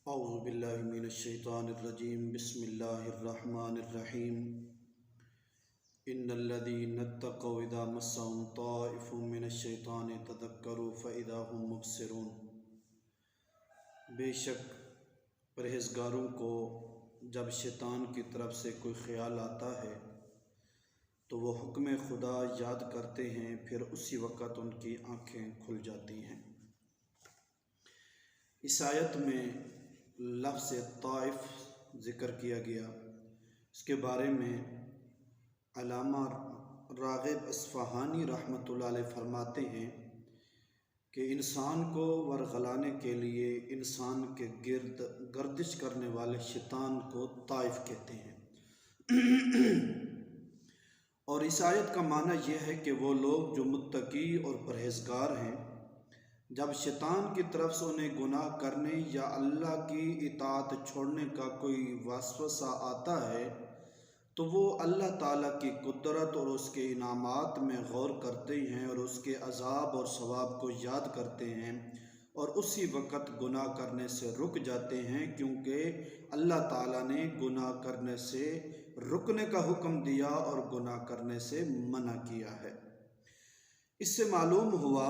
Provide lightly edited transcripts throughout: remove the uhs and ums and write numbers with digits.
اعوذ باللہ من الشیطان الرجیم بسم اللہ الرحمن الرحیم ان الذین اتقوا اذا مسهم طائف من الشیطان تذکروا فاذا هم مبصرون۔ بے شک پرہیزگاروں کو جب شیطان کی طرف سے کوئی خیال آتا ہے تو وہ حکم خدا یاد کرتے ہیں، پھر اسی وقت ان کی آنکھیں کھل جاتی ہیں۔ اس آیت میں لفظ طائف ذکر کیا گیا۔ اس کے بارے میں علامہ راغب اصفہانی رحمۃ اللہ علیہ فرماتے ہیں کہ انسان کو ورغلانے کے لیے انسان کے گرد گردش کرنے والے شیطان کو طائف کہتے ہیں۔ اور اس آیت کا معنی یہ ہے کہ وہ لوگ جو متقی اور پرہیزگار ہیں، جب شیطان کی طرف سے انہیں گناہ کرنے یا اللہ کی اطاعت چھوڑنے کا کوئی وسوسہ آتا ہے تو وہ اللہ تعالیٰ کی قدرت اور اس کے انعامات میں غور کرتے ہیں اور اس کے عذاب اور ثواب کو یاد کرتے ہیں، اور اسی وقت گناہ کرنے سے رک جاتے ہیں، کیونکہ اللہ تعالیٰ نے گناہ کرنے سے رکنے کا حکم دیا اور گناہ کرنے سے منع کیا ہے۔ اس سے معلوم ہوا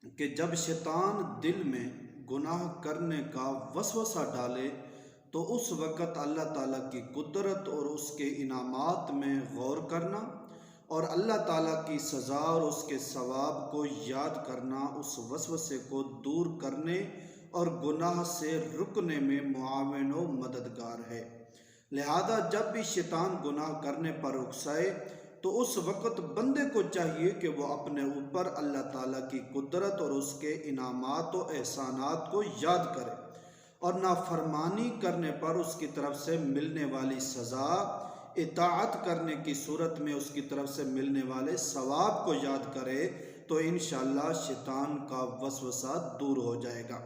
کہ جب شیطان دل میں گناہ کرنے کا وسوسہ ڈالے تو اس وقت اللہ تعالیٰ کی قدرت اور اس کے انعامات میں غور کرنا اور اللہ تعالیٰ کی سزا اور اس کے ثواب کو یاد کرنا اس وسوسے کو دور کرنے اور گناہ سے رکنے میں معاون و مددگار ہے۔ لہذا جب بھی شیطان گناہ کرنے پر اکسائے تو اس وقت بندے کو چاہیے کہ وہ اپنے اوپر اللہ تعالیٰ کی قدرت اور اس کے انعامات و احسانات کو یاد کرے، اور نافرمانی کرنے پر اس کی طرف سے ملنے والی سزا، اطاعت کرنے کی صورت میں اس کی طرف سے ملنے والے ثواب کو یاد کرے تو انشاءاللہ شیطان کا وسوسہ دور ہو جائے گا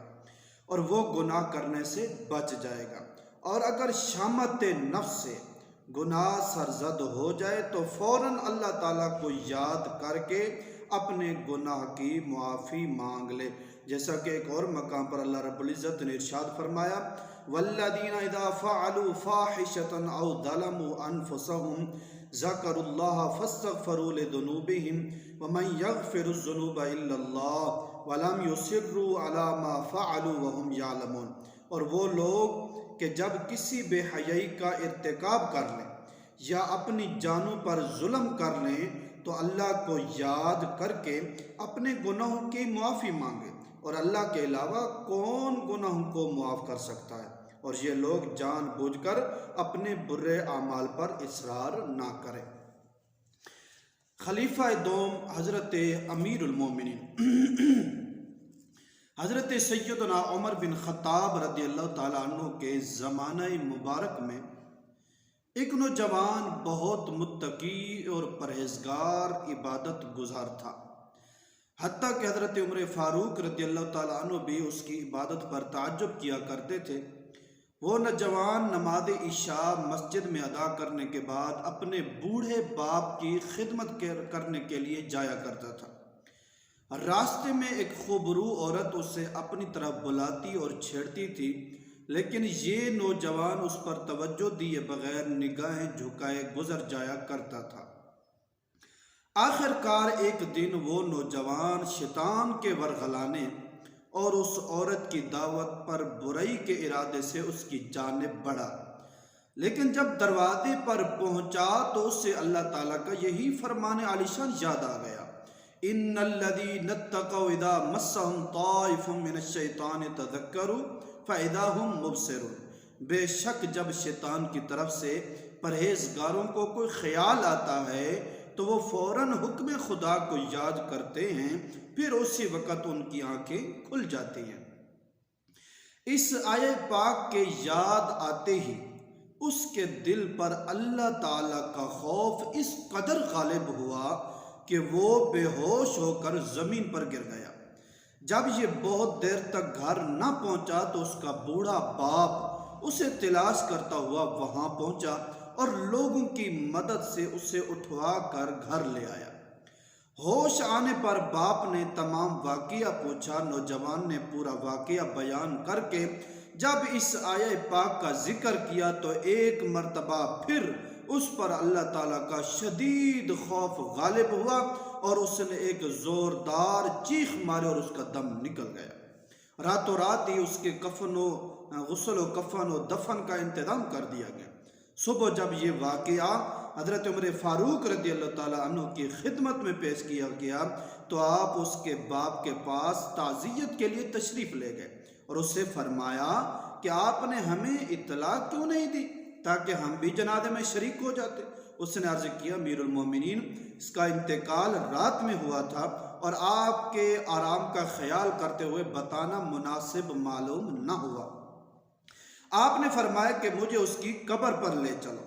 اور وہ گناہ کرنے سے بچ جائے گا۔ اور اگر شامت نفس سے گناہ سرزد ہو جائے تو فوراً اللہ تعالیٰ کو یاد کر کے اپنے گناہ کی معافی مانگ لے، جیسا کہ ایک اور مقام پر اللہ رب العزت نے ارشاد فرمایا وَالَّذِينَ إِذَا فَعَلُوا فَاحِشَةً أَوْ ظَلَمُوا أَنفُسَهُمْ ذَكَرُوا اللَّهَ فَاسْتَغْفَرُوا لِذُنُوبِهِمْ وَمَنْ يَغْفِرُ الذُّنُوبَ إِلَّا اللَّهُ وَلَمْ يُصِرُّوا عَلَى مَا فَعَلُوا وَهُمْ يَعْلَمُونَ۔ اور وہ لوگ کہ جب کسی بے حیائی کا ارتکاب کر لیں یا اپنی جانوں پر ظلم کر لیں تو اللہ کو یاد کر کے اپنے گناہوں کی معافی مانگے، اور اللہ کے علاوہ کون گناہوں کو معاف کر سکتا ہے، اور یہ لوگ جان بوجھ کر اپنے برے اعمال پر اصرار نہ کریں۔ خلیفہ دوم حضرت امیر المومنین حضرت سیدنا عمر بن خطاب رضی اللہ تعالیٰ عنہ کے زمانہ مبارک میں ایک نوجوان بہت متقی اور پرہیزگار عبادت گزار تھا، حتیٰ کہ حضرت عمر فاروق رضی اللہ تعالیٰ عنہ بھی اس کی عبادت پر تعجب کیا کرتے تھے۔ وہ نوجوان نماز عشاء مسجد میں ادا کرنے کے بعد اپنے بوڑھے باپ کی خدمت کرنے کے لیے جایا کرتا تھا۔ راستے میں ایک خوبرو عورت اسے اپنی طرف بلاتی اور چھیڑتی تھی، لیکن یہ نوجوان اس پر توجہ دیے بغیر نگاہیں جھکائے گزر جایا کرتا تھا۔ آخر کار ایک دن وہ نوجوان شیطان کے ورغلانے اور اس عورت کی دعوت پر برائی کے ارادے سے اس کی جانب بڑھا، لیکن جب دروازے پر پہنچا تو اسے اللہ تعالیٰ کا یہی فرمان عالیشان یاد آ گیا ان الذین اتقوا اذا مسهم طائف من الشیطان تذکروا فاذا هم مبصرون۔ بے شک جب شیطان کی طرف سے پرہیزگاروں کو کوئی خیال آتا ہے تو وہ فوراً حکم خدا کو یاد کرتے ہیں، پھر اسی وقت ان کی آنکھیں کھل جاتی ہیں۔ اس آیت پاک کے یاد آتے ہی اس کے دل پر اللہ تعالیٰ کا خوف اس قدر غالب ہوا کہ وہ بے ہوش ہو کر زمین پر گر گیا۔ جب یہ بہت دیر تک گھر نہ پہنچا تو اس کا بوڑھا باپ اسے تلاش کرتا ہوا وہاں پہنچا اور لوگوں کی مدد سے اسے اٹھوا کر گھر لے آیا۔ ہوش آنے پر باپ نے تمام واقعہ پوچھا۔ نوجوان نے پورا واقعہ بیان کر کے جب اس آیہ پاک کا ذکر کیا تو ایک مرتبہ پھر اس پر اللہ تعالیٰ کا شدید خوف غالب ہوا اور اس نے ایک زوردار چیخ مارے اور اس کا دم نکل گیا۔ راتوں رات ہی اس کے کفن و غسل و کفن و دفن کا انتظام کر دیا گیا۔ صبح جب یہ واقعہ حضرت عمر فاروق رضی اللہ تعالیٰ عنہ کی خدمت میں پیش کیا گیا تو آپ اس کے باپ کے پاس تعزیت کے لیے تشریف لے گئے اور اس سے فرمایا کہ آپ نے ہمیں اطلاع کیوں نہیں دی تاکہ ہم بھی جنازے میں شریک ہو جاتے۔ اس نے عرض کیا امیر المومنین اس کا انتقال رات میں ہوا تھا اور آپ کے آرام کا خیال کرتے ہوئے بتانا مناسب معلوم نہ ہوا۔ آپ نے فرمایا کہ مجھے اس کی قبر پر لے چلو۔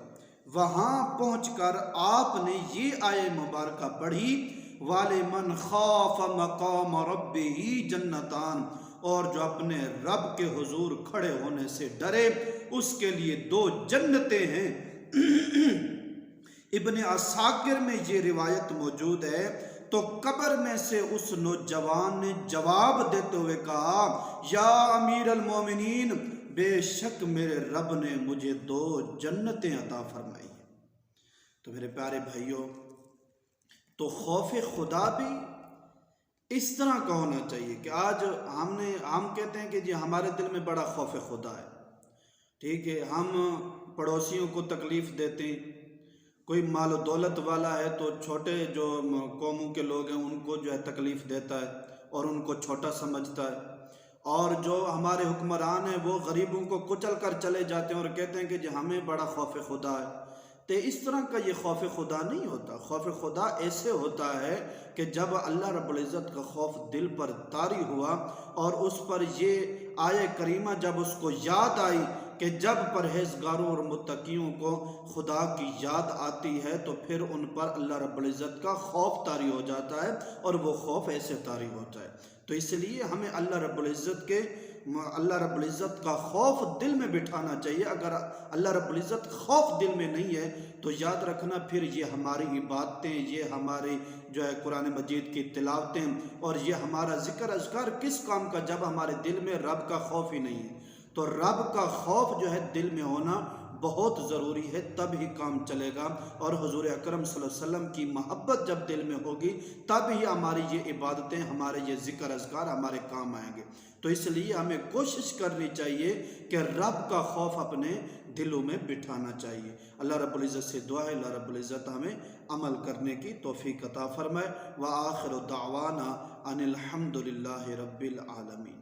وہاں پہنچ کر آپ نے یہ آیہ مبارکہ پڑھی وَلِمَنْ خَافَ مَقَامَ رَبِّهِ جَنَّتَانِ، اور جو اپنے رب کے حضور کھڑے ہونے سے ڈرے اس کے لیے 2 جنتیں ہیں۔ ابن عساکر میں یہ روایت موجود ہے۔ تو قبر میں سے اس نوجوان نے جواب دیتے ہوئے کہا یا امیر المومنین، بے شک میرے رب نے مجھے 2 جنتیں عطا فرمائی۔ تو میرے پیارے بھائیوں، تو خوف خدا بھی اس طرح کا ہونا چاہیے کہ آج ہم کہتے ہیں کہ جی ہمارے دل میں بڑا خوف خدا ہے، ٹھیک ہے، ہم پڑوسیوں کو تکلیف دیتے ہیں، کوئی مال و دولت والا ہے تو چھوٹے جو قوموں کے لوگ ہیں ان کو جو ہے تکلیف دیتا ہے اور ان کو چھوٹا سمجھتا ہے، اور جو ہمارے حکمران ہیں وہ غریبوں کو کچل کر چلے جاتے ہیں اور کہتے ہیں کہ جی ہمیں بڑا خوف خدا ہے۔ تو اس طرح کا یہ خوف خدا نہیں ہوتا۔ خوف خدا ایسے ہوتا ہے کہ جب اللہ رب العزت کا خوف دل پر طاری ہوا اور اس پر یہ آیہ کریمہ جب اس کو یاد آئی کہ جب پرہیزگاروں اور متقیوں کو خدا کی یاد آتی ہے تو پھر ان پر اللہ رب العزت کا خوف طاری ہو جاتا ہے اور وہ خوف ایسے طاری ہوتا ہے۔ تو اس لیے ہمیں اللہ رب العزت کا خوف دل میں بٹھانا چاہیے۔ اگر اللہ رب العزت خوف دل میں نہیں ہے تو یاد رکھنا پھر یہ ہماری عبادتیں، یہ ہماری جو ہے قرآن مجید کی تلاوتیں اور یہ ہمارا ذکر اذکار کس کام کا جب ہمارے دل میں رب کا خوف ہی نہیں ہے۔ تو رب کا خوف جو ہے دل میں ہونا بہت ضروری ہے، تب ہی کام چلے گا، اور حضور اکرم صلی اللہ علیہ وسلم کی محبت جب دل میں ہوگی تب ہی ہماری یہ عبادتیں، ہمارے یہ ذکر اذکار ہمارے کام آئیں گے۔ تو اس لیے ہمیں کوشش کرنی چاہیے کہ رب کا خوف اپنے دلوں میں بٹھانا چاہیے۔ اللہ رب العزت سے دعا ہے اللہ رب العزت ہمیں عمل کرنے کی توفیق عطا فرمائے۔ وآخر دعوانا ان الحمد للہ رب العالمین۔